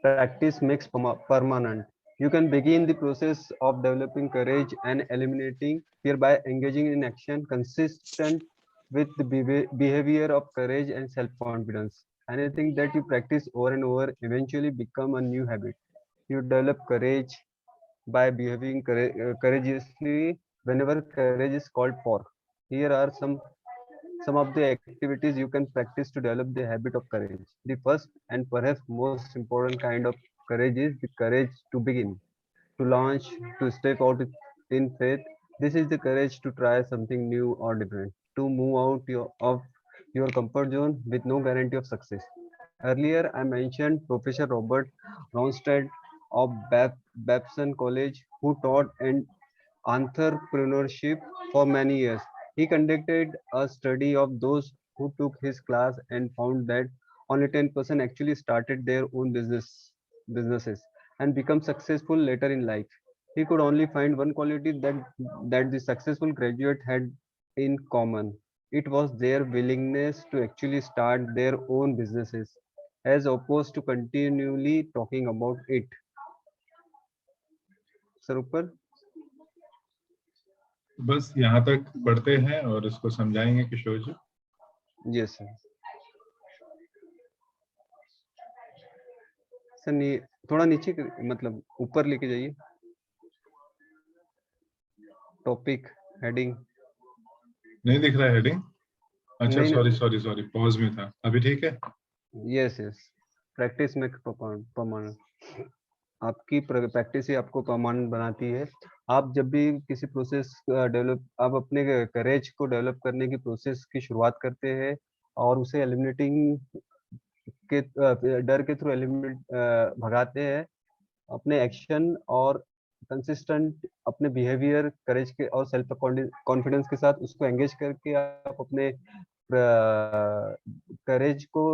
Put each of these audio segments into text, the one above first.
Practice makes permanent. You can begin the process of developing courage and eliminating fear by engaging in action consistent with the behavior of courage and self-confidence. Anything that you practice over and over eventually become a new habit. You develop courage by behaving courageously whenever courage is called for. Here are some of the activities you can practice to develop the habit of courage. The first and perhaps most important kind of courage is the courage to begin, to launch, to step out in faith. This is the courage to try something new or different, to move out of your comfort zone with no guarantee of success. Earlier, I mentioned Professor Robert Ronstadt of Babson College, who taught and entrepreneurship for many years. He conducted a study of those who took his class and found that only 10% actually started their own businesses and become successful later in life. He could only find one quality that the successful graduate had in common. It was their willingness to actually start their own businesses as opposed to continually talking about it. Sir ऊपर बस यहाँ तक पढ़ते हैं और इसको समझाएंगे Kishore ji. Yes sir. Sir थोड़ा नीचे मतलब ऊपर लेके जाइए, टॉपिक हेडिंग नहीं दिख रहा है हेडिंग। अच्छा नहीं, सॉरी पॉज में था। अभी ठीक है? यस प्रैक्टिस में परमानेंट। आपकी प्रैक्टिस ही आपको परमानेंट बनाती है। आप जब भी किसी प्रोसेस आप अपने करेज को डेवलप करने की प्रोसेस की शुरुआत करते हैं और उसे एलिमिनेटिंग के डर के थ्रू भगाते हैं अपने एक्शन और कंसिस्टेंट अपने बिहेवियर करेज के और सेल्फ कॉन्फिडेंस के साथ उसको एंगेज करके आप अपने करेज को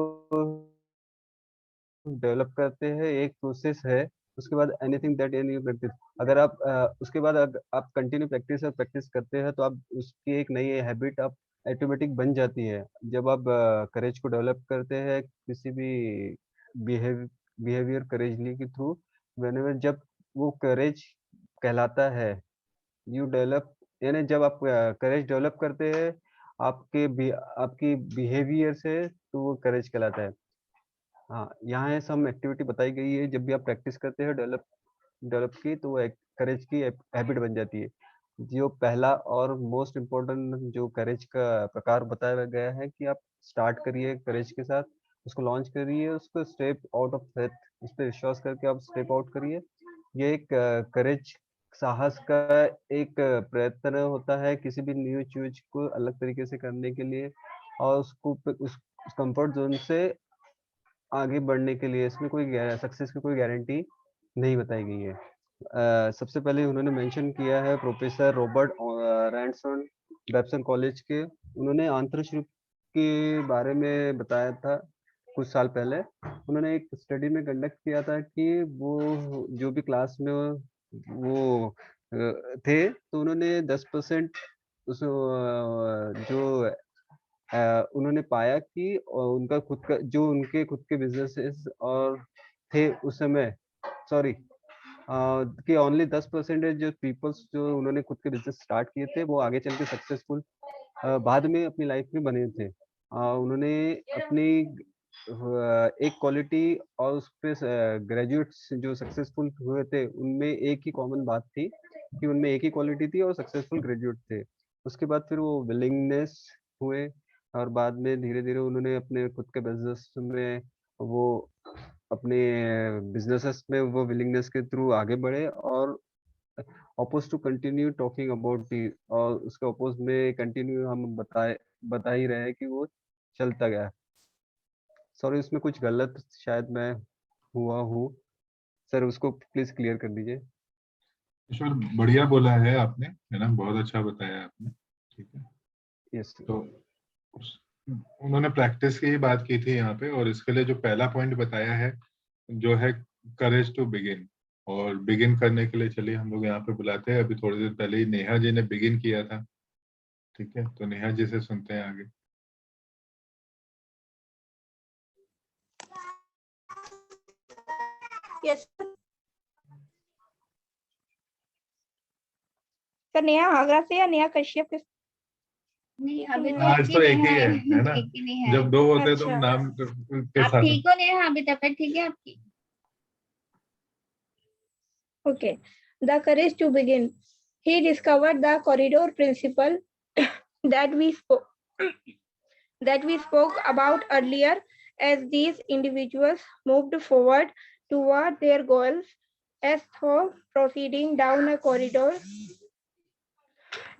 डेवलप करते हैं। एक प्रोसेस है। उसके बाद एनीथिंग दैट एनी प्रैक्टिस, अगर आप उसके बाद आप कंटिन्यू प्रैक्टिस करते हैं तो आप उसकी एक नई हैबिट आप ऑटोमेटिक बन जाती है। जब आप करेज को डेवलप करते हैं किसी भी बिहेवियर करेजली के थ्रू, व्हेनेवर जब वो करेज कहलाता है, यू डेवलप, यानी जब आप करेज डेवलप करते हैं आपकी बिहेवियर से, तो वो करेज कहलाता है। हाँ, यहाँ सम एक्टिविटी बताई गई है। जब भी आप प्रैक्टिस करते हैं डेवलप की, तो वो करेज की हैबिट बन जाती है। जो पहला और मोस्ट इम्पोर्टेंट जो करेज का प्रकार बताया गया है कि आप स्टार्ट करिए करेज के साथ, उसको लॉन्च करिए, उसको स्टेप आउट ऑफ फेथ, उस पर विश्वास करके आप स्टेप आउट करिए। ये एक करेज साहस का एक प्रयत्न होता है किसी भी न्यू चीज को अलग तरीके से करने के लिए और उसको उस कंफर्ट जोन से आगे बढ़ने के लिए। इसमें कोई सक्सेस की कोई गारंटी नहीं बताई गई है। सबसे पहले उन्होंने मेंशन किया है प्रोफेसर रॉबर्ट रैंडसन बेब्सन कॉलेज के। उन्होंने आंतरशिल्प के बारे में बताया था कुछ साल पहले। उन्होंने एक स्टडी में कंडक्ट किया था कि वो जो भी क्लास में वो थे, तो उन्होंने 10% उस जो उन्होंने पाया कि उनका खुद का जो उनके खुद के बिजनेसेस और थे उस समय, सॉरी, कि ओनली 10% जो पीपल्स जो उन्होंने खुद के बिजनेस स्टार्ट किए थे वो आगे चल के सक्सेसफुल बाद में अपनी लाइफ में बने थे। उन्होंने अपनी एक क्वालिटी और उस पे ग्रेजुएट्स जो सक्सेसफुल हुए थे उनमें एक ही कॉमन बात थी कि उनमें एक ही क्वालिटी थी और सक्सेसफुल ग्रेजुएट थे। उसके बाद फिर वो विलिंगनेस हुए और बाद में धीरे धीरे उन्होंने अपने खुद के बिजनेस में वो अपने बिजनेसेस में वो विलिंगनेस के थ्रू आगे बढ़े और oppose to continue talking about the, और उसके अपोज में कंटिन्यू हम बता ही रहे हैं कि वो चलता गया। सॉरी, इसमें कुछ गलत शायद मैं हुआ हूँ सर, उसको प्लीज क्लियर कर दीजिए। किशोर बढ़िया बोला है आपने, है ना, बहुत अच्छा बताया आपने। ठीक है, यस तो उन्होंने प्रैक्टिस की ही बात की थी यहाँ पे, और इसके लिए जो पहला पॉइंट बताया है जो है करेज टू बिगिन। और बिगिन करने के लिए चलिए हम लोग यहाँ पे बुलाते हैं। अभी थोड़ी देर पहले ही नेहा जी ने बिगिन किया था। ठीक है, तो नेहा जी से सुनते हैं आगे। Yes, sir. Sir Neha Agra से या नेहा कश्यप के? नहीं अभी आज तो एक ही है ना? एक ही नहीं है। जब दो होते तो अच्छा। नाम के आप साथ। ठीक हो नेहा? अभी तबीयत ठीक है आपकी? Okay. The courage to begin. He discovered the corridor principle that we spoke about earlier. As these individuals moved forward toward their goals, as though proceeding down a corridor,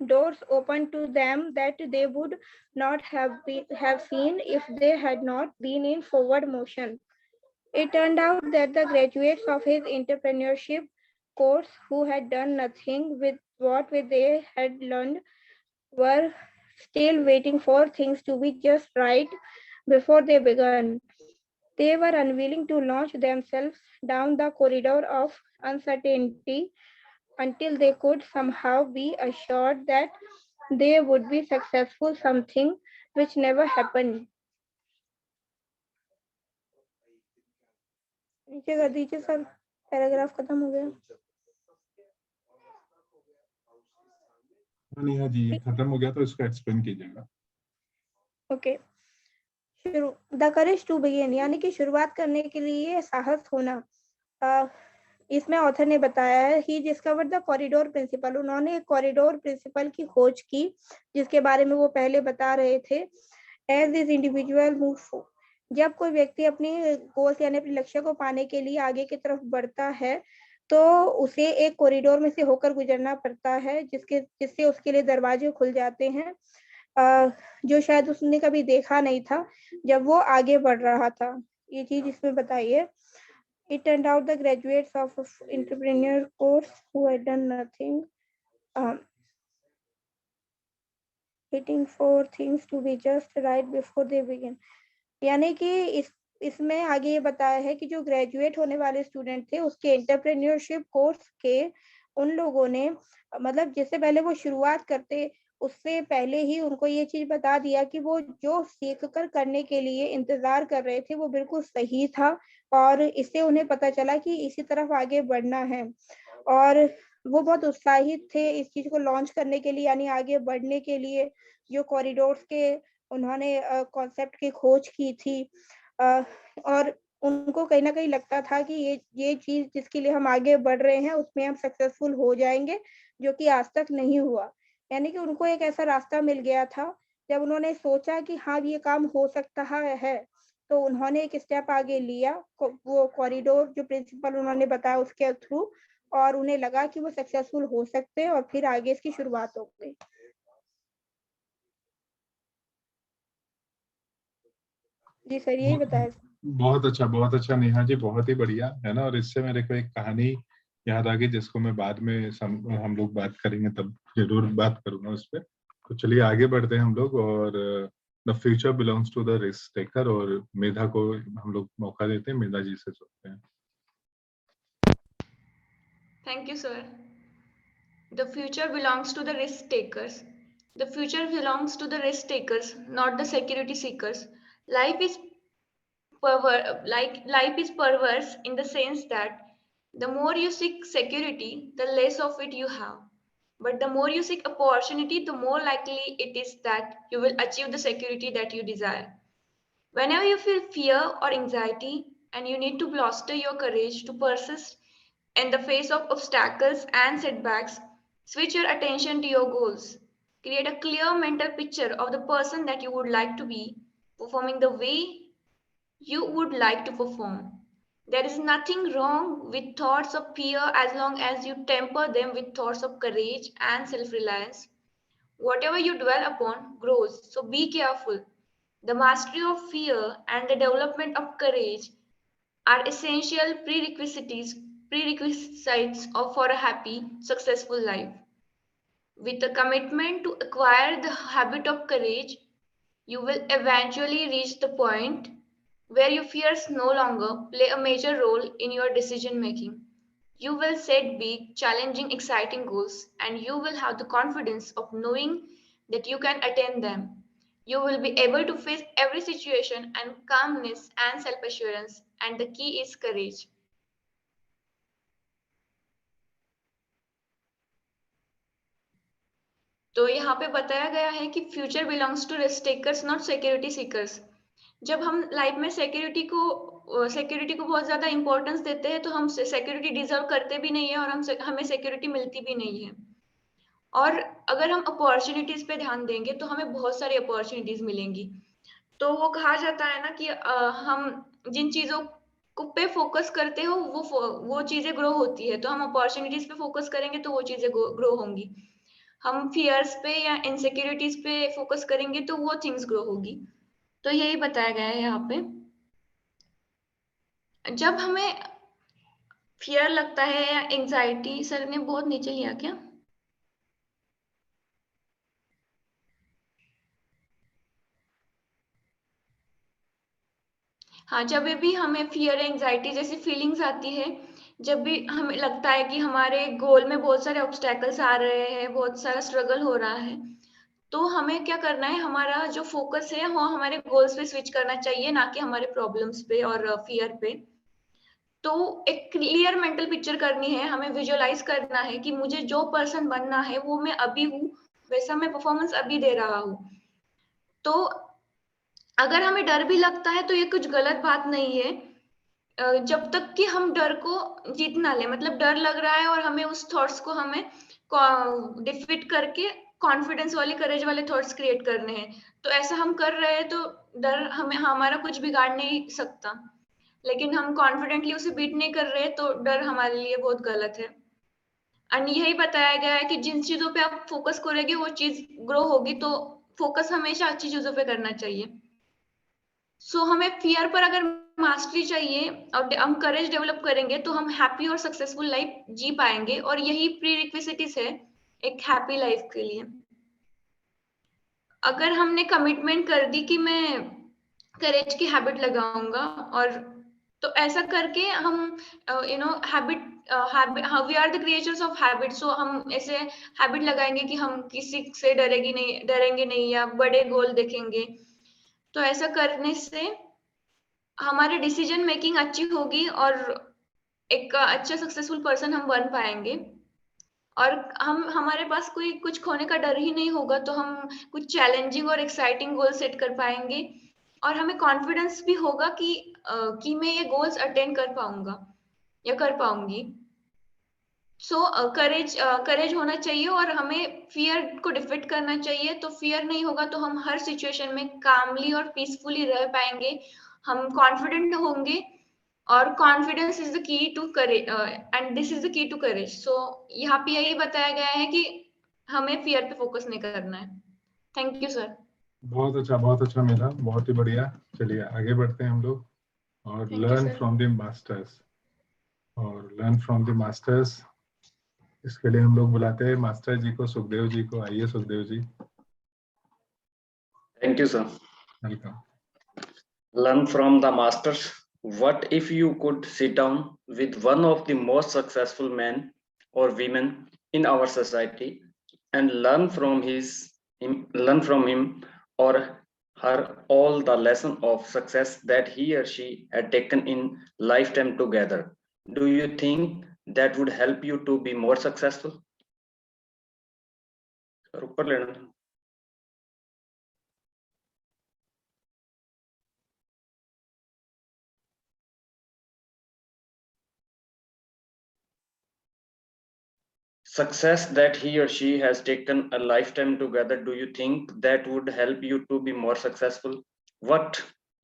doors opened to them that they would not have seen if they had not been in forward motion. It turned out that the graduates of his entrepreneurship course who had done nothing with what they had learned were still waiting for things to be just right before they began. They were unwilling to launch themselves down the corridor of uncertainty until they could somehow be assured that they would be successful, something which never happened. नीचे कर दीजिए sir, paragraph खत्म हो गया। नेहा जी ये खत्म हो गया तो इसको एक्सप्लेन कीजिएगा। Okay, the courage to begin यानी कि शुरुआत करने के लिए साहस होना। इसमें ऑथर ने बताया है he discovered the corridor principle, उन्होंने कॉरिडोर प्रिंसिपल की खोज की जिसके बारे में वो पहले बता रहे थे। एज दिस इंडिविजुअल मूव, जब कोई व्यक्ति अपनी गोल्स यानी अपने लक्ष्य को पाने के लिए आगे की तरफ बढ़ता है तो उसे एक कॉरिडोर में से होकर गुजरना पड़ता है जिससे उसके लिए दरवाजे खुल जाते हैं जो शायद उसने कभी देखा नहीं था जब वो आगे बढ़ रहा था। ये चीज इसमें बताई है। It turned out the graduates of entrepreneur course who had done nothing, waiting for things to be just right before they begin. यानी कि इसमें आगे ये बताया है कि जो ग्रेजुएट होने वाले स्टूडेंट थे उसके एंटरप्रेन्योरशिप कोर्स के उन लोगों ने मतलब जिससे पहले वो शुरुआत करते उससे पहले ही उनको ये चीज बता दिया कि वो जो सीख कर करने के लिए इंतजार कर रहे थे वो बिल्कुल सही था और इससे उन्हें पता चला कि इसी तरफ आगे बढ़ना है और वो बहुत उत्साहित थे इस चीज को लॉन्च करने के लिए यानी आगे बढ़ने के लिए जो कॉरिडोर्स के उन्होंने कॉन्सेप्ट की खोज की थी और उनको कहीं ना कहीं लगता था कि ये चीज जिसके लिए हम आगे बढ़ रहे हैं उसमें हम सक्सेसफुल हो जाएंगे जो कि आज तक नहीं हुआ। यानी कि उनको एक ऐसा रास्ता मिल गया था जब उन्होंने सोचा कि हाँ ये काम हो सकता है तो उन्होंने एक स्टेप आगे लिया वो कॉरिडोर जो प्रिंसिपल उन्होंने बताया उसके थ्रू और उन्हें लगा कि वो सक्सेसफुल हो सकते हैं और फिर आगे इसकी शुरुआत हो गई। जी सर यही बताया। बहुत अच्छा नेहा जी, बहुत ही बढ़िया है ना। और इससे मेरे को एक कहानी याद आ गई जिसको मैं बाद में हम लोग बात करेंगे तब जरूर बात करूंगा उस पर। तो चलिए आगे बढ़ते हैं हम लोग और the future belongs to the risk taker और मेधा को हम लोग मौका देते हैं। मेधा जी से सुनते हैं। Thank you, sir. The future belongs to the risk takers. The future belongs to the risk takers, not the security seekers. Life is life is perverse in the sense that the more you seek security, the less of it you have. But the more you seek opportunity, the more likely it is that you will achieve the security that you desire. Whenever you feel fear or anxiety and you need to bolster your courage to persist in the face of obstacles and setbacks, switch your attention to your goals. Create a clear mental picture of the person that you would like to be, performing the way you would like to perform. There is nothing wrong with thoughts of fear as long as you temper them with thoughts of courage and self reliance. Whatever you dwell upon grows, so be careful. The mastery of fear and the development of courage are essential prerequisites for a happy, successful life. With a commitment to acquire the habit of courage, you will eventually reach the point where your fears no longer play a major role in your decision making. You will set big, challenging, exciting goals, and you will have the confidence of knowing that you can attain them. You will be able to face every situation and calmness and self assurance, and the key is courage. तो यहाँ पे बताया गया है कि future belongs to risk takers not security seekers. जब हम life में सिक्योरिटी को बहुत ज्यादा इंपॉर्टेंस देते हैं तो हम सिक्योरिटी डिजर्व करते भी नहीं है और हमें सिक्योरिटी मिलती भी नहीं है। और अगर हम अपॉर्चुनिटीज पे ध्यान देंगे तो हमें बहुत सारी अपॉर्चुनिटीज मिलेंगी। तो वो कहा जाता है ना कि हम जिन चीजों को पे फोकस करते हो वो चीजें ग्रो होती है। तो हम अपॉर्चुनिटीज पे फोकस करेंगे तो वो चीजें ग्रो होंगी। हम फियर्स पे या इनसिक्योरिटीज पे फोकस करेंगे तो वो थिंग्स ग्रो होगी। तो यही बताया गया है यहाँ पे। जब हमें फियर लगता है या एंजाइटी, सर ने बहुत नीचे लिया क्या? हाँ, जब भी हमें फियर एंजाइटी जैसी फीलिंग्स आती है, जब भी हमें लगता है कि हमारे गोल में बहुत सारे ऑब्स्टेकल्स आ रहे हैं, बहुत सारा स्ट्रगल हो रहा है, तो हमें क्या करना है, हमारा जो फोकस है वो हमारे गोल्स पे स्विच करना चाहिए, ना कि हमारे प्रॉब्लम्स पे और फियर पे। तो एक क्लियर मेंटल पिक्चर करनी है, हमें विजुअलाइज करना है कि मुझे जो पर्सन बनना है वो मैं अभी हूँ, वैसा मैं परफॉर्मेंस अभी दे रहा हूँ। तो अगर हमें डर भी लगता है तो ये कुछ गलत बात नहीं है, जब तक कि हम डर को जीत ना ले। मतलब डर लग रहा है और हमें उस थॉट्स को हमें डिफीट करके कॉन्फिडेंस वाले, करेज वाले थॉट्स क्रिएट करने हैं। तो ऐसा हम कर रहे हैं तो डर हमें हमारा कुछ बिगाड़ नहीं सकता, लेकिन हम कॉन्फिडेंटली उसे बीट नहीं कर रहे तो डर हमारे लिए बहुत गलत है। एंड यही बताया गया है कि जिन चीजों पे आप फोकस करोगे वो चीज ग्रो होगी। तो फोकस हमेशा अच्छी चीजों पे करना चाहिए। सो हमें फियर पर अगर मास्टरी चाहिए और हम करेज डेवलप करेंगे तो हम हैप्पी और सक्सेसफुल लाइफ जी पाएंगे, और यही प्री रिक्विजिट्स है एक हैप्पी लाइफ के लिए। अगर हमने कमिटमेंट कर दी कि मैं करेज की हैबिट लगाऊंगा, और तो ऐसा करके हम habit we are the creatures of habit. So हम ऐसे हैबिट लगाएंगे कि हम किसी से डरेंगे नहीं या बड़े गोल देखेंगे। तो ऐसा करने से हमारी डिसीजन मेकिंग अच्छी होगी और एक अच्छा सक्सेसफुल पर्सन हम बन पाएंगे। और हम हमारे पास कोई कुछ खोने का डर ही नहीं होगा तो हम कुछ चैलेंजिंग और एक्साइटिंग गोल सेट कर पाएंगे, और हमें कॉन्फिडेंस भी होगा कि मैं ये गोल्स अटेन कर पाऊंगा या कर पाऊंगी। सो करेज होना चाहिए और हमें फियर को डिफीट करना चाहिए। तो फियर नहीं होगा तो हम हर सिचुएशन में कामली और पीसफुली रह पाएंगे, हम कॉन्फिडेंट होंगे। और confidence is the key to courage, and this is the key to courage. So यहाँ पे यही बताया गया है कि हमें फियर पे फोकस नहीं करना है। Thank you sir. बहुत अच्छा मेधा, बहुत ही बढ़िया। चलिए आगे बढ़ते हैं हम लोग और Thank you, learn sir. From the masters. और लर्न फ्रॉम द मास्टर्स, इसके लिए हम लोग बुलाते हैं मास्टर जी को, सुखदेव जी को। आइए Sukhdev ji. Thank you, sir. Welcome. Learn from the masters. What if you could sit down with one of the most successful men or women in our society and learn from him or her all the lesson of success that he or she had taken in lifetime together? Do you think that would help you to be more successful? Sir, ऊपर लेना। Success that he or she has taken a lifetime together, do you think that would help you to be more successful? What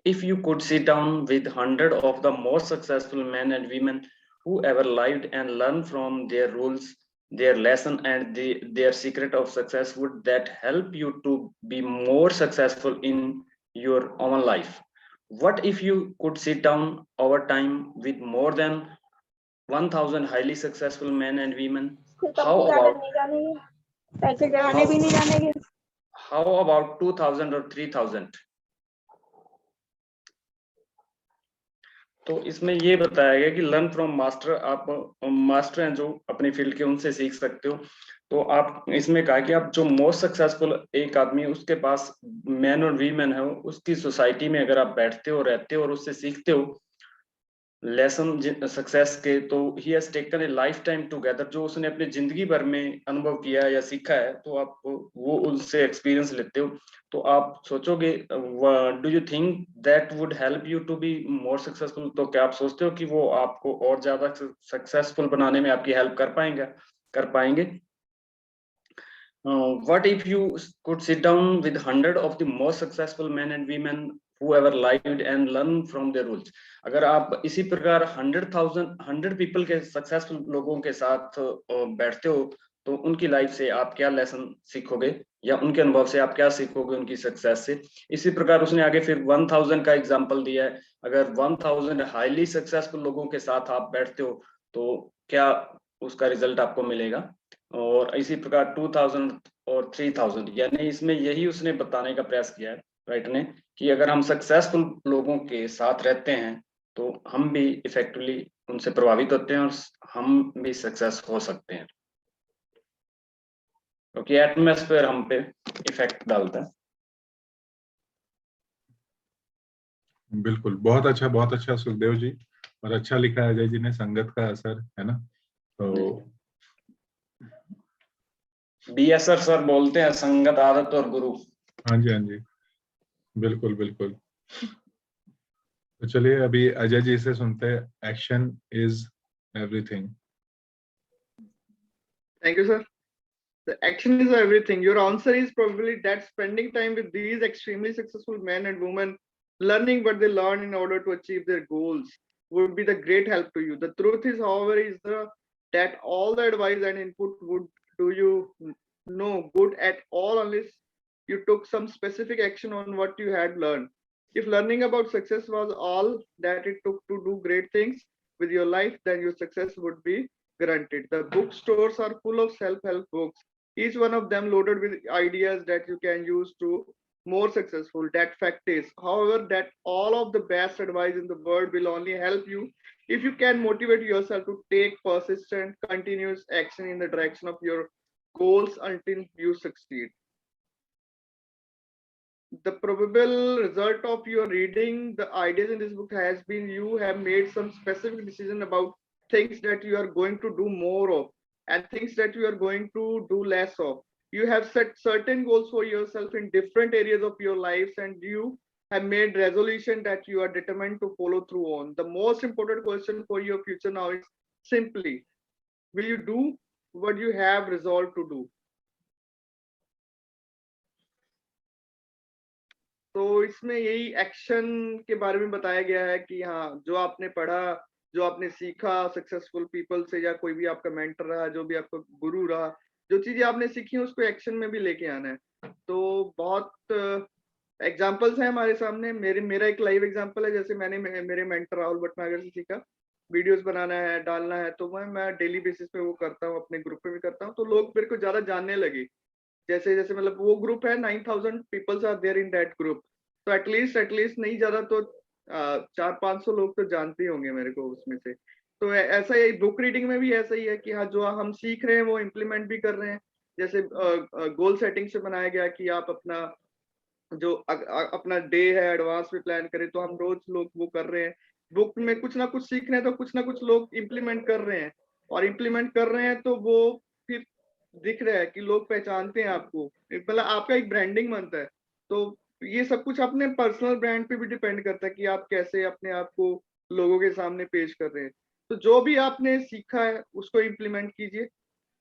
if you could sit down with 100 of the most successful men and women who ever lived and learn from their rules, their lesson and their secret of success? Would that help you to be more successful in your own life? What if you could sit down over time with more than 1000 highly successful men and women? How about 2000 or 3000? तो इसमें ये बताया गया कि learn from master, आप master हैं जो अपनी फील्ड के, उनसे सीख सकते हो। तो आप इसमें कहा कि आप जो मोस्ट सक्सेसफुल एक आदमी है उसके पास मैन और वीमेन है, उसकी सोसाइटी में अगर आप बैठते हो, रहते हो और उससे सीखते हो, लेसन सक्सेस के, तो he has taken a life time together, जो उसने अपनी जिंदगी भर में अनुभव किया है या सीखा है, तो आप वो उनसे एक्सपीरियंस लेते हो, तो आप सोचोगे do you think that would help you to be more successful, तो क्या आप सोचते हो कि वो आपको और ज्यादा सक्सेसफुल बनाने में आपकी हेल्प कर पाएंगे? What if you could sit down with 100 of the most successful men and women who ever lived and learn from their rules? अगर आप इसी प्रकार 100 पीपल के सक्सेसफुल लोगों के साथ बैठते हो, तो उनकी लाइफ से आप क्या लेसन सीखोगे, या उनके अनुभव से आप क्या सीखोगे उनकी सक्सेस से? इसी प्रकार उसने आगे फिर 1000 का एग्जांपल दिया है। अगर 1000 हाईली सक्सेसफुल लोगों के साथ आप बैठते हो, तो क्या उसका रिजल्ट आपको मिलेगा? और इसी प्रकार 2000 और 3000, यानी इसमें यही उसने बताने का प्रयास किया है राइटर ने, कि अगर हम सक्सेसफुल लोगों के साथ रहते हैं तो हम भी इफेक्टिवली उनसे प्रभावित होते हैं और हम भी सक्सेस हो सकते हैं, क्योंकि एटमॉस्फेयर हम पे इफेक्ट डालता है। बिल्कुल, बहुत अच्छा सुखदेव जी, और अच्छा लिखा है अजय जी ने, संगत का असर, है ना? तो बीएसआर सर बोलते हैं संगत, आदत और गुरु। हाँ जी, बिल्कुल बिल्कुल। तो चलिए अभी अजय जी से सुनते हैं, action is everything. Thank you, sir. The action is everything. Your answer is probably that spending time with these extremely successful men and women, learning what they learn in order to achieve their goals, would be the great help to you. The truth is, however, that all the advice and input would do you no good at all unless you took some specific action on what you had learned. If learning about success was all that it took to do great things with your life, then your success would be granted. The bookstores are full of self-help books, each one of them loaded with ideas that you can use to more successful. That fact is, however, that all of the best advice in the world will only help you if you can motivate yourself to take persistent, continuous action in the direction of your goals until you succeed. The probable result of your reading the ideas in this book has been you have made some specific decision about things that you are going to do more of and things that you are going to do less of. You have set certain goals for yourself in different areas of your lives, and you have made resolution that you are determined to follow through on. The most important question for your future now is simply, will you do what you have resolved to do? तो इसमें यही action के बारे में बताया गया है कि हाँ, जो आपने पढ़ा, जो आपने सीखा सक्सेसफुल पीपल से, या कोई भी आपका मेंटर रहा, जो भी आपका गुरु रहा, जो चीजें आपने सीखी हैं उसको एक्शन में भी लेके आना है। तो बहुत एग्जांपल्स हैं हमारे सामने। मेरा एक लाइव एग्जांपल है, जैसे मैंने मेरे मेंटर राहुल भटनागर से सीखा, वीडियोस बनाना है, डालना है, तो मैं डेली बेसिस पे वो करता हूँ, अपने ग्रुप पे भी करता हूँ, तो लोग मेरे को ज्यादा जानने लगे। जैसे जैसे मतलब वो ग्रुप है 9000 peoples are there in that group, तो एटलीस्ट नहीं ज्यादा तो 400-500 लोग तो जानते ही होंगे मेरे को उसमें से। तो ऐसा ही बुक रीडिंग में भी ऐसा ही है कि हाँ, जो हम सीख रहे हैं वो इम्प्लीमेंट भी कर रहे हैं। जैसे गोल सेटिंग से बनाया गया कि आप अपना जो अपना डे है एडवांस में प्लान करें, तो हम रोज लोग वो कर रहे हैं। बुक में कुछ ना कुछ सीख रहे हैं तो कुछ ना कुछ लोग इम्प्लीमेंट कर रहे हैं, और इम्प्लीमेंट कर रहे हैं तो वो फिर दिख रहा है कि लोग पहचानते हैं आपको, मतलब आपका एक ब्रांडिंग बनता है। तो ये सब कुछ अपने पर्सनल ब्रांड पे भी डिपेंड करता है कि आप कैसे अपने आप को लोगों के सामने पेश कर रहे हैं। तो जो भी आपने सीखा है उसको इम्प्लीमेंट कीजिए।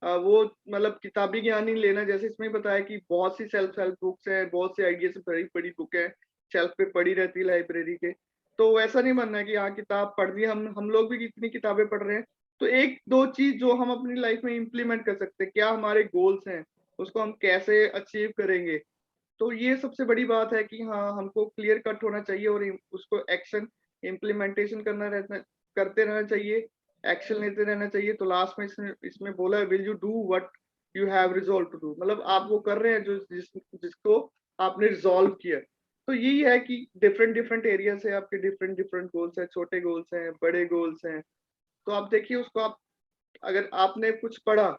वो मतलब किताबी ज्ञान नहीं लेना, जैसे इसमें बताया कि बहुत सी सेल्फ हेल्प बुक्स हैं, बहुत सी आइडिया से बड़ी बड़ी बुक है, शेल्फ पे पड़ी रहती है लाइब्रेरी के। तो वैसा नहीं बनना है कि हाँ किताब पढ़ दी, हम लोग भी कितनी किताबें पढ़ रहे हैं। तो एक दो चीज जो हम अपनी लाइफ में इम्प्लीमेंट कर सकते हैं, क्या हमारे गोल्स हैं, उसको हम कैसे अचीव करेंगे। तो ये सबसे बड़ी बात है कि हाँ, हमको क्लियर कट होना चाहिए और उसको एक्शन इम्प्लीमेंटेशन करते रहना चाहिए, एक्शन लेते रहना चाहिए। तो लास्ट में इसमें बोला है, will you do what you have resolve to do, मतलब आप वो कर रहे हैं जो जिसको आपने रिजॉल्व किया। तो यही है कि डिफरेंट एरिया से आपके डिफरेंट गोल्स हैं, छोटे गोल्स हैं, बड़े गोल्स हैं। तो आप देखिए उसको, आप अगर आपने कुछ पढ़ा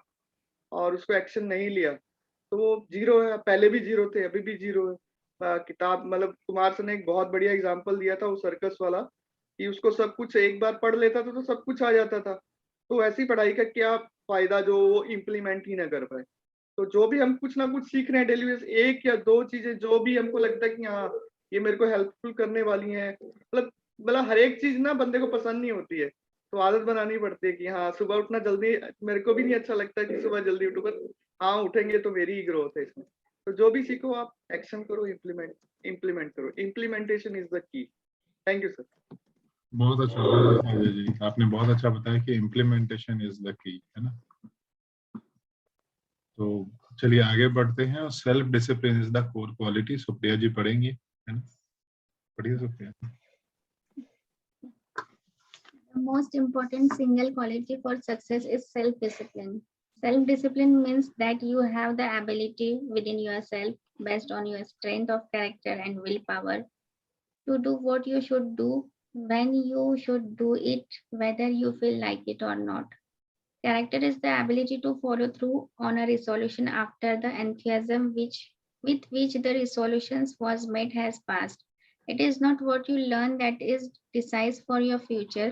और उसको एक्शन नहीं लिया तो वो जीरो है, पहले भी जीरो थे, अभी भी जीरो है। किताब मतलब कुमार सर ने एक बहुत बढ़िया एग्जांपल दिया था, वो सर्कस वाला, कि उसको सब कुछ एक बार पढ़ लेता था तो सब कुछ आ जाता था, तो ऐसी पढ़ाई का क्या फायदा जो वो इम्प्लीमेंट ही ना कर पाए। तो जो भी हम कुछ ना कुछ सीख रहे हैं डेली बेस, एक या दो चीजें जो भी हमको लगता है कि हाँ ये मेरे को हेल्पफुल करने वाली हैं, मतलब हर एक चीज ना बंदे को पसंद नहीं होती है, तो आदत बनानी पड़ती है कि हाँ सुबह उठना जल्दी, मेरे को भी नहीं अच्छा लगता कि सुबह जल्दी उठो, पर हाँ उठेंगे तो मेरी ही ग्रोथ है इसमें। तो जो भी सीखो आप एक्शन करो, इम्प्लीमेंट करो, इम्प्लीमेंटेशन इज द की। Thank you sir. बहुत अच्छा अजय जी, आपने बहुत अच्छा बताया कि इम्प्लीमेंटेशन इज द की, है ना। तो चलिए आगे बढ़ते हैं। और self discipline is the core quality, Supriya ji पढ़ेंगी, है ना। पढ़िए Supriya. The most important single quality for success is self-discipline. Self-discipline means that you have the ability within yourself, based on your strength of character and willpower, to do what you should do, when you should do it, whether you feel like it or not. Character is the ability to follow through on a resolution after the enthusiasm with which the resolutions was made has passed. It is not what you learn that is decisive for your future.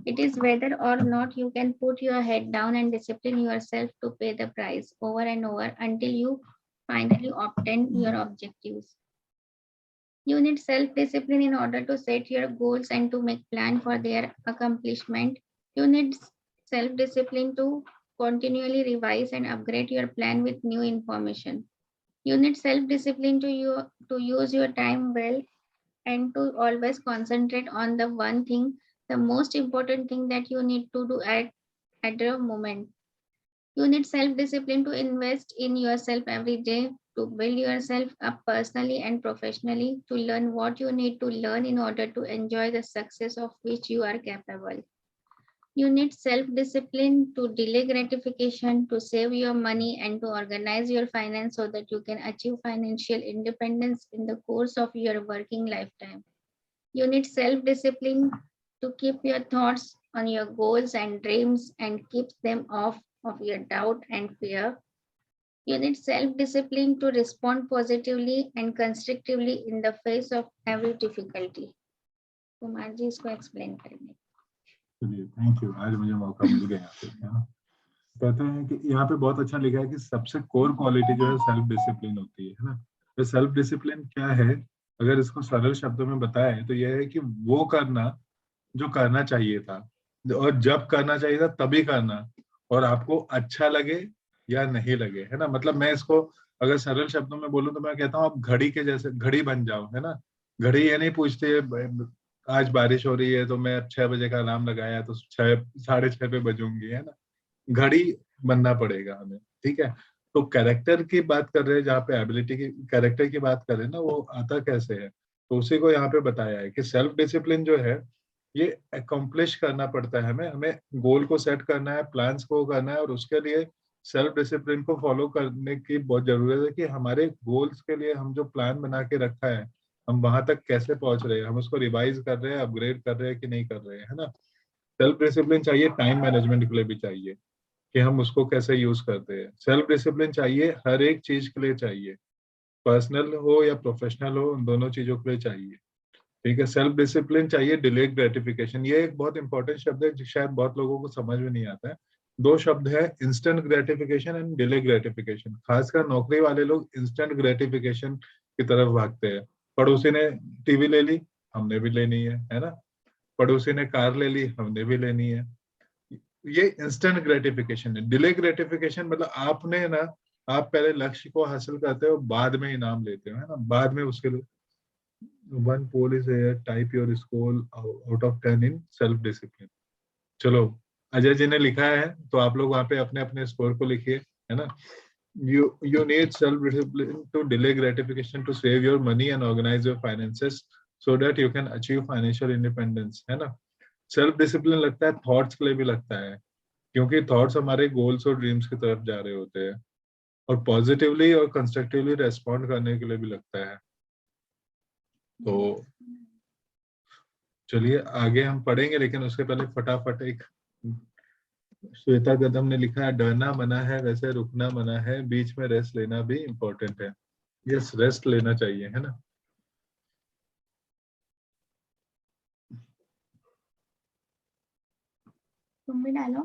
It is whether or not you can put your head down and discipline yourself to pay the price over and over until you finally obtain your objectives. You need self-discipline in order to set your goals and to make plan for their accomplishment. You need self-discipline to continually revise and upgrade your plan with new information. You need self-discipline to use your time well and to always concentrate on the one thing, the most important thing that you need to do at the moment. You need self-discipline to invest in yourself every day, to build yourself up personally and professionally, to learn what you need to learn in order to enjoy the success of which you are capable. You need self-discipline to delay gratification, to save your money, and to organize your finance so that you can achieve financial independence in the course of your working lifetime. You need self-discipline to keep your thoughts on your goals and dreams and keep them off of your doubt and fear. You need self-discipline to respond positively and constructively in the face of every difficulty. Kumar ji इसको explain करेंगे। चलिए thank you, आज मुझे मौका मिल गया यहाँ पे, है ना। कहते हैं कि यहाँ पे बहुत अच्छा लिखा है कि सबसे कोर क्वालिटी जो है सेल्फ डिसिप्लिन होती है ना। तो सेल्फ डिसिप्लिन क्या है, अगर इसको सरल शब्दों में बताएं तो यह है कि वो करना जो करना चाहिए था, और जब करना चाहिए था तभी करना, और आपको अच्छा लगे या नहीं लगे, है ना। मतलब मैं इसको अगर सरल शब्दों में बोलूं तो मैं कहता हूँ आप घड़ी के जैसे घड़ी बन जाओ, है ना। घड़ी ये नहीं पूछते आज बारिश हो रही है तो मैं 6 बजे का अलार्म लगाया तो 6:30 पे बजूंगी, है ना। घड़ी बनना पड़ेगा हमें, ठीक है। तो कैरेक्टर की बात कर रहे हैं, जहाँ पे एबिलिटी की कैरेक्टर की बात कर रहे हैं ना, वो आता कैसे है, तो उसी को यहाँ पे बताया है कि सेल्फ डिसिप्लिन जो है ये अकम्प्लिश करना पड़ता है हमें हमें गोल को सेट करना है, प्लान्स को करना है, और उसके लिए सेल्फ डिसिप्लिन को फॉलो करने की बहुत जरूरत है कि हमारे गोल्स के लिए हम जो प्लान बना के रखा है हम वहां तक कैसे पहुंच रहे हैं, हम उसको रिवाइज कर रहे हैं, अपग्रेड कर रहे हैं कि नहीं कर रहे हैं, है ना। सेल्फ डिसिप्लिन चाहिए टाइम मैनेजमेंट के लिए भी चाहिए कि हम उसको कैसे यूज करते हैं। सेल्फ डिसिप्लिन चाहिए हर एक चीज के लिए चाहिए, पर्सनल हो या प्रोफेशनल हो, उन दोनों चीजों के लिए चाहिए, ठीक है। सेल्फ डिसिप्लिन चाहिए डिलेड ग्रेटिफिकेशन, ये एक बहुत इंपॉर्टेंट शब्द है जो शायद बहुत लोगों को समझ में नहीं आता है। दो शब्द है, instant gratification and delay gratification. खासकर नौकरी वाले लोग इंस्टेंट ग्रेटिफिकेशन की तरफ भागते हैं। पड़ोसी ने टीवी ले ली, हमने भी लेनी है ना। पड़ोसी ने कार ले ली, हमने भी लेनी है। ये इंस्टेंट ग्रेटिफिकेशन है। डिले ग्रेटिफिकेशन मतलब आपने ना, आप पहले लक्ष्य को हासिल करते हो, बाद में इनाम लेते हो, है ना। बाद में उसके one poll is here, type your score out of 10 in self discipline। चलो अजय जी ने लिखा है तो आप लोग वहां पे अपने अपने स्कोर को लिखिए, है ना। you need self discipline to delay gratification to save your money and organize your finances so that you can achieve financial independence, है ना। सेल्फ डिसिप्लिन लगता है थॉट्स के लिए भी लगता है, क्योंकि थॉट्स हमारे गोल्स और ड्रीम्स की तरफ जा रहे होते हैं, और पॉजिटिवली और कंस्ट्रक्टिवली रेस्पॉन्ड करने के लिए भी लगता है। तो चलिए आगे हम पढ़ेंगे, लेकिन उसके पहले फटाफट एक, श्वेता कदम ने लिखा है डरना मना है वैसे रुकना मना है, बीच में रेस्ट लेना भी इम्पोर्टेंट है। यस, रेस्ट लेना चाहिए, है ना। तुम भी डालो।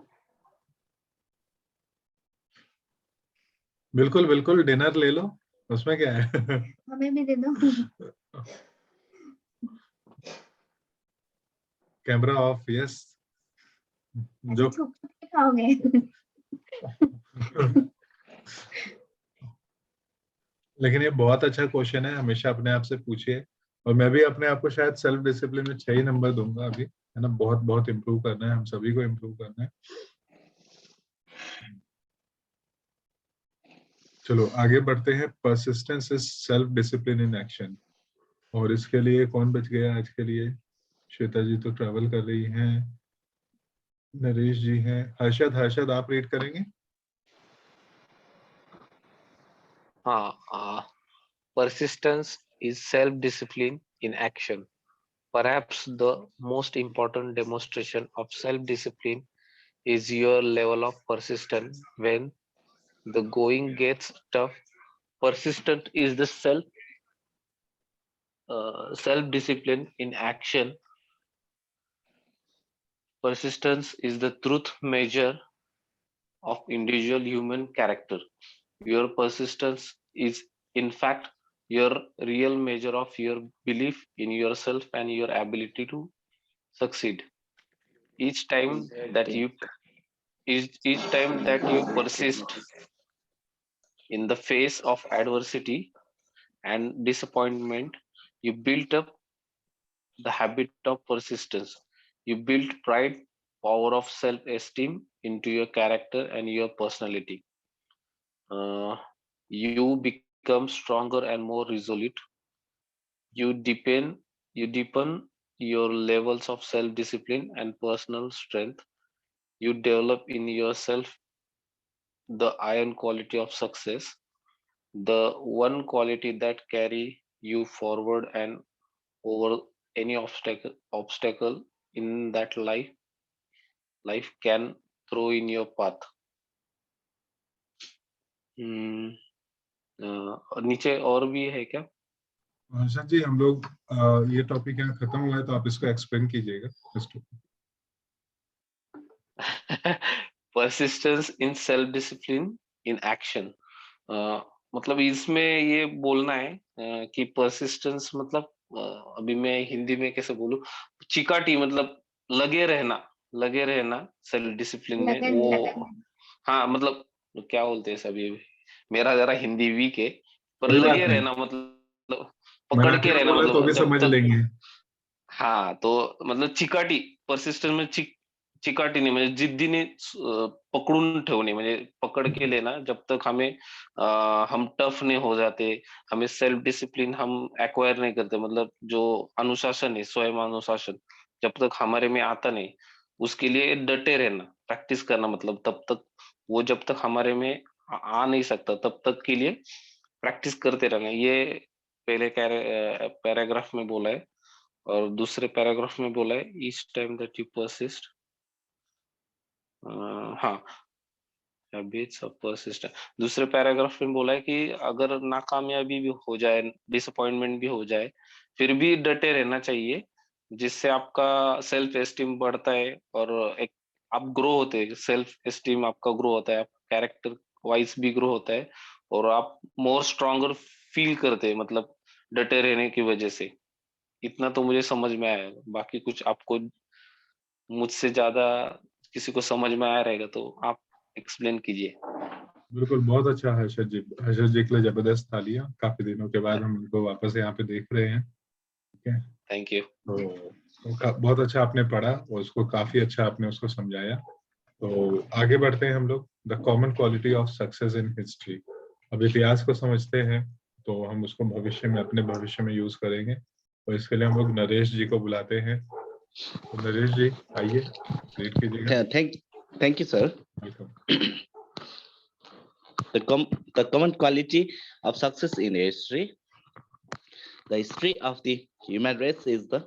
बिल्कुल बिल्कुल, डिनर ले लो, उसमें क्या है। हमें भी दे दो। Camera off, yes. ऐसे जो छुप छुप के खाओगे। लेकिन ये बहुत अच्छा क्वेश्चन है, हमेशा अपने आप से पूछिए। और मैं भी अपने आप को शायद सेल्फ डिसिप्लिन में 6 ही नंबर दूंगा अभी, है ना। बहुत बहुत इम्प्रूव करना है, हम सभी को इम्प्रूव करना है। चलो आगे बढ़ते हैं। Persistence is self discipline in action. और इसके लिए कौन बच गया आज के लिए? श्वेता जी तो ट्रैवल कर रही हैं, नरेश जी हैं, हर्षद। हर्षद आप रीड करेंगे? Persistence is self-discipline in action. Perhaps the most important demonstration of self-discipline is your level of persistence when the going gets tough. Persistent is the self-discipline in action. Persistence is the truth measure of individual human character. Your persistence is, in fact, your real measure of your belief in yourself and your ability to succeed. Each time that you each time that you persist in the face of adversity and disappointment, you build up the habit of persistence. You build pride, power of self-esteem into your character and your personality. You become stronger and more resolute. You deepen your levels of self-discipline and personal strength. You develop in yourself the iron quality of success, the one quality that carry you forward and over any obstacle in that life can throw in your path. Hmm, और नीचे और भी है क्या? हर्षद जी, हम लोग ये topic यहाँ खत्म हुआ है, तो आप इसको एक्सप्लेन कीजिएगा। Persistence in self discipline in action. मतलब इसमें ये बोलना है कि परसिस्टेंस मतलब अभी मैं हिंदी में कैसे बोलूं, चिकाटी मतलब लगे रहना सेल्फ डिसिप्लिन में लगन वो। लगन। हाँ मतलब क्या बोलते हैं सभी, मेरा जरा हिंदी वीक है, पर कोई बात लगे नहीं, रहना मतलब पकड़ मराठी के में रहना बोले तो मतलब भी जब समझ तक। लेंगे। हाँ तो मतलब चिकाटी, परसिस्टंट में चिकाटी नहीं म्हणजे जिद्दीने पकडून ठेवणे, म्हणजे पकड़ के लेना जब तक हम टफ नहीं हो जाते, हमें सेल्फ डिसिप्लिन हम एक्वायर नहीं करते, मतलब जो अनुशासन है, स्वयं अनुशासन जब तक हमारे में आता नहीं, उसके लिए डटे रहना, प्रैक्टिस करना, मतलब तब तक वो जब तक हमारे में आ नहीं सकता तब तक के लिए प्रैक्टिस करते रहना। ये पहले पैराग्राफ में बोला है। और दूसरे पैराग्राफ में बोला है each time that you persist, हाँ हैबिट्स ऑफ परसिस्टेंट। दूसरे पैराग्राफ में बोला है कि अगर नाकामयाबी भी हो जाए, डिसअपॉइंटमेंट भी हो जाए, फिर भी डटे रहना चाहिए, जिससे आपका सेल्फ एस्टीम बढ़ता है और एक आप ग्रो होते हैं, सेल्फ एस्टीम आपका ग्रो होता है, आप कैरेक्टर वाइज भी ग्रो होता है और आप मोर स्ट्रॉन्गर फील करते हैं, मतलब डटे रहने की वजह से। इतना तो मुझे समझ में आया, बाकी कुछ आपको मुझसे ज्यादा किसी को समझ में आया रहेगा तो आप एक्सप्लेन कीजिए। बिल्कुल, बहुत अच्छा हर्षद जी। हर्षद जी के लिए जबरदस्त तालियां। काफी दिनों के बाद हम उनको वापस यहाँ पे देख रहे हैं। ठीक है, थैंक यू। तो बहुत अच्छा आपने पढ़ा और उसको काफी अच्छा आपने उसको समझाया। तो आगे बढ़ते हैं हम लोग। The common quality of success in history. अब इतिहास को समझते हैं तो हम उसको भविष्य में, अपने भविष्य में यूज करेंगे। तो इसके लिए हम लोग नरेश जी को बुलाते हैं। तो नरेश जी आइए, रीड कीजिएगा। Thank you, sir. Welcome. The common quality of success in history. The history of the human race is the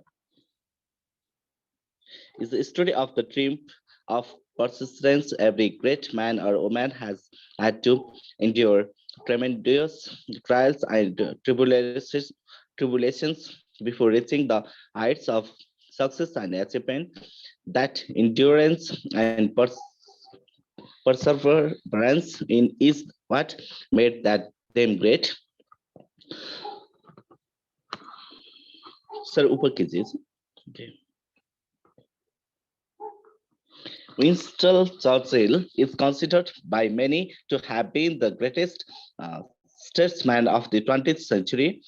story of the triumph of persistence. Every great man or woman has had to endure tremendous trials and tribulations before reaching the heights of success and achievement. That endurance and perseverance in is what made that them great. Sir, ऊपर कीजिए. Okay. Winston Churchill is considered by many to have been the greatest statesman of the 20th century.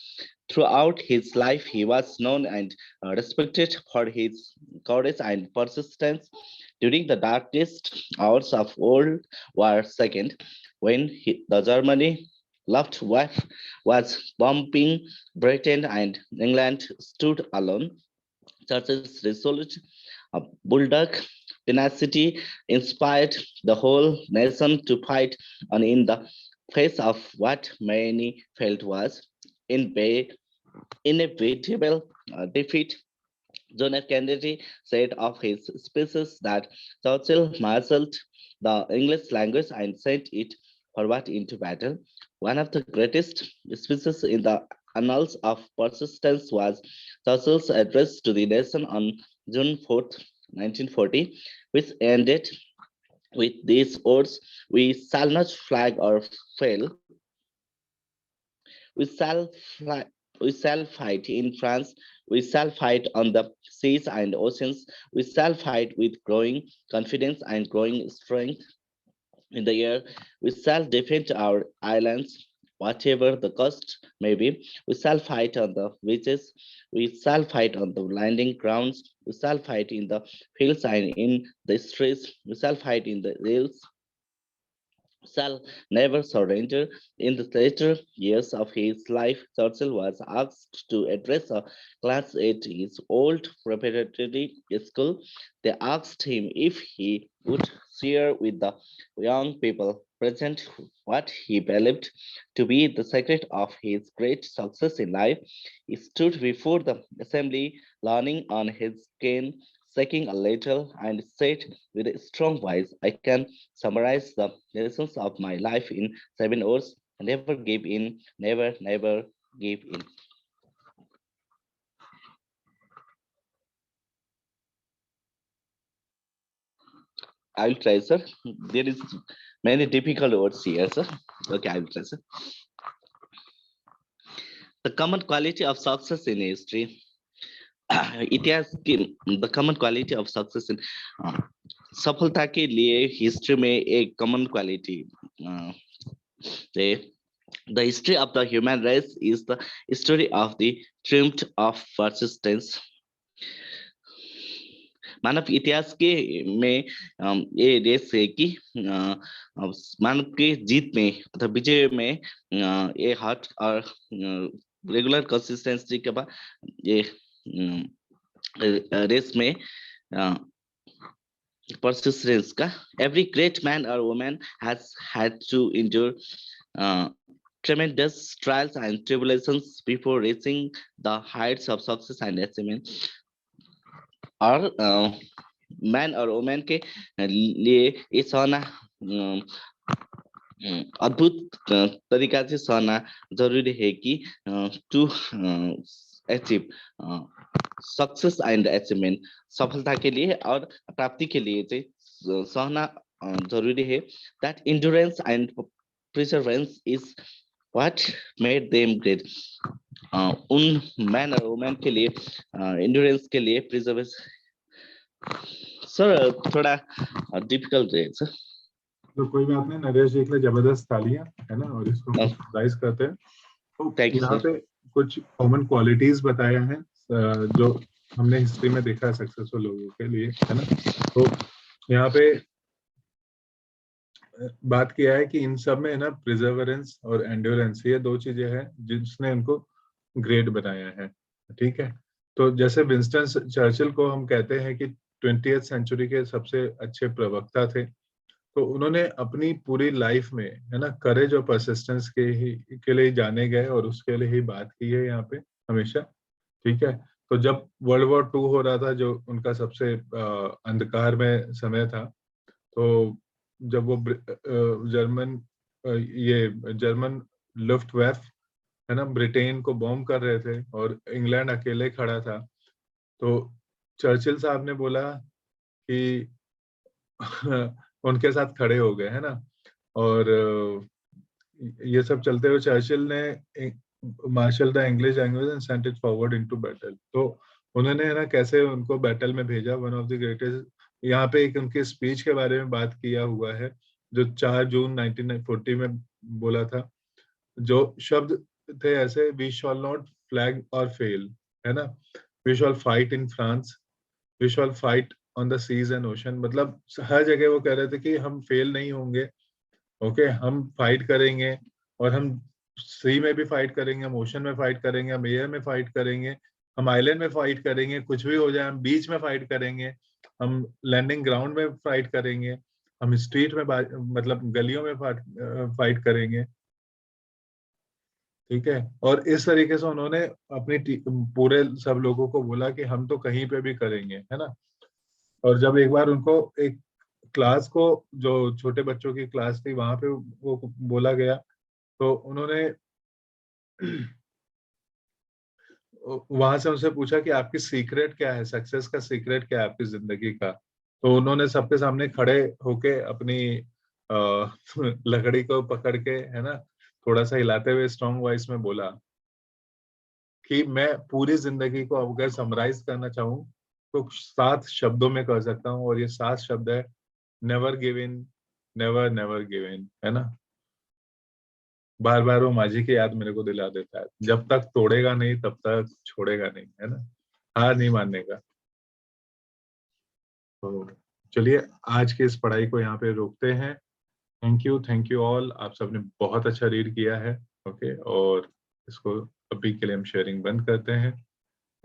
Throughout his life, he was known and respected for his courage and persistence. During the darkest hours of World War II, when the Germany Luftwaffe was bombing Britain and England stood alone, Churchill's resolute bulldog tenacity inspired the whole nation to fight on in the face of what many felt was inevitable defeat. John F. Kennedy said of his speeches that Churchill mastered the English language and sent it forward into battle. One of the greatest speeches in the annals of persistence was Churchill's address to the nation on June 4th, 1940, which ended with these words: "We shall not flag or fail. We shall fight in France. We shall fight on the seas and oceans. We shall fight with growing confidence and growing strength. In the air, we shall defend our islands, whatever the cost may be. We shall fight on the beaches. We shall fight on the landing grounds. We shall fight in the fields and in the streets. We shall fight in the hills. Shall never surrender." In the later years of his life, Churchill was asked to address a class at his old preparatory school. They asked him if he would share with the young people present what he believed to be the secret of his great success in life. He stood before the assembly, leaning on his cane, shaking a little, and said with a strong voice, "I can summarize the lessons of my life in 7 words. Never give in, never, never give in." I'll try, sir. There is many difficult words here, sir. Okay, I will try, sir. The common quality of success in history. इतिहास की the common quality of success in सफलता के लिए history में एक common quality है. The history of the human race is the story of the triumph of persistence. मानव इतिहास के में ये रेस है कि मानव के जीत में तथा विजय में ये हार्ट और रेगुलर कंसिस्टेंसी के बाद ये रेस में persistence का. Every great man or woman has had to endure tremendous trials and tribulations before reaching the heights of success and achievement. और मैन और वुमेन के लिए ये सहना अद्भुत तरीका से सहना जरूरी है कि to achieve success and achievement, सफलता के लिए और प्राप्ति के लिए चाहिँ सहना जरूरी है. That endurance and perseverance is what made them great. उन मैन और वुमेन के लिए एंड्योरेंस के लिए प्रिजर्वेशन सर थोड़ा डिफिकल्ट है सर. तो कोई बात नहीं, नरेश जी के लिए जबरदस्त तालियां, है ना, और इसको राइज करते हैं. तो यहाँ पे कुछ कॉमन क्वालिटीज बताया है जो हमने हिस्ट्री में देखा है सक्सेसफुल लोगों के लिए, है ना. तो यहाँ पे बात किया है कि इन सब में ना प्रिजर्वेरेंस और एंड्योरेंस, ये दो चीजें हैं जिसने इनको ग्रेट बनाया है. ठीक है. तो जैसे विंस्टन चर्चिल को हम कहते हैं कि 20th सेंचुरी के सबसे अच्छे प्रवक्ता थे, तो उन्होंने अपनी पूरी लाइफ में, है ना, करेज और परसिस्टेंस के लिए जाने गए और उसके लिए ही बात की है यहाँ पे हमेशा. ठीक है. तो जब वर्ल्ड वॉर 2 हो रहा था, जो उनका सबसे अंधकार में समय था, तो जब वो जर्मन लुफ्टवैफ, है ना, ब्रिटेन को बॉम्ब कर रहे थे और इंग्लैंड अकेले खड़ा था, तो चर्चिल साहब ने बोला कि उनके साथ खड़े हो गए, है ना। और ये सब चलते हुए चर्चिल ने marshal the English language and sent it forward into battle. तो उन्होंने, है ना, कैसे उनको बैटल में भेजा, वन ऑफ द ग्रेटेस्ट। यहाँ पे एक उनके स्पीच के बारे में बात किया हुआ है जो 4 जून 1940 में बोला था। जो शब्द थे ऐसे, we shall not flag or fail, है ना, we shall fight in France, we shall fight on the seas and oceans. मतलब हर जगह वो कह रहे थे कि हम फेल नहीं होंगे, ओके, हम फाइट करेंगे, और हम सी में भी फाइट करेंगे, हम ओशन में फाइट करेंगे, हम एयर में फाइट करेंगे, हम आइलैंड में फाइट करेंगे, कुछ भी हो जाए, हम बीच में फाइट करेंगे, हम लैंडिंग ग्राउंड में फाइट करेंगे, हम स्ट्रीट में मतलब गलियों में फाइट करेंगे, ठीक है। और इस तरीके से उन्होंने अपनी पूरे सब लोगों को बोला कि हम तो कहीं पे भी करेंगे, है ना। और जब एक बार उनको एक क्लास को, जो छोटे बच्चों की क्लास थी, वहां पे वो बोला गया, तो उन्होंने वहां से उनसे पूछा कि आपकी सीक्रेट क्या है, सक्सेस का सीक्रेट क्या है आपकी जिंदगी का। तो उन्होंने सबके सामने खड़े होके अपनी लकड़ी को पकड़ के, है ना, थोड़ा सा हिलाते हुए स्ट्रॉन्ग वॉइस में बोला कि मैं पूरी जिंदगी को अगर समराइज करना चाहूँ तो 7 शब्दों में कर सकता हूँ, और ये 7 शब्द है, never give in, never never give in, है ना। बार बार वो माझी की याद मेरे को दिला देता है, जब तक तोड़ेगा नहीं तब तक छोड़ेगा नहीं, है ना, हार नहीं मानने का। तो चलिए आज की इस पढ़ाई को यहाँ पे रोकते हैं। थैंक यू ऑल, आप सबने बहुत अच्छा रीड किया है, ओके। और इसको अभी के लिए हम शेयरिंग बंद करते हैं।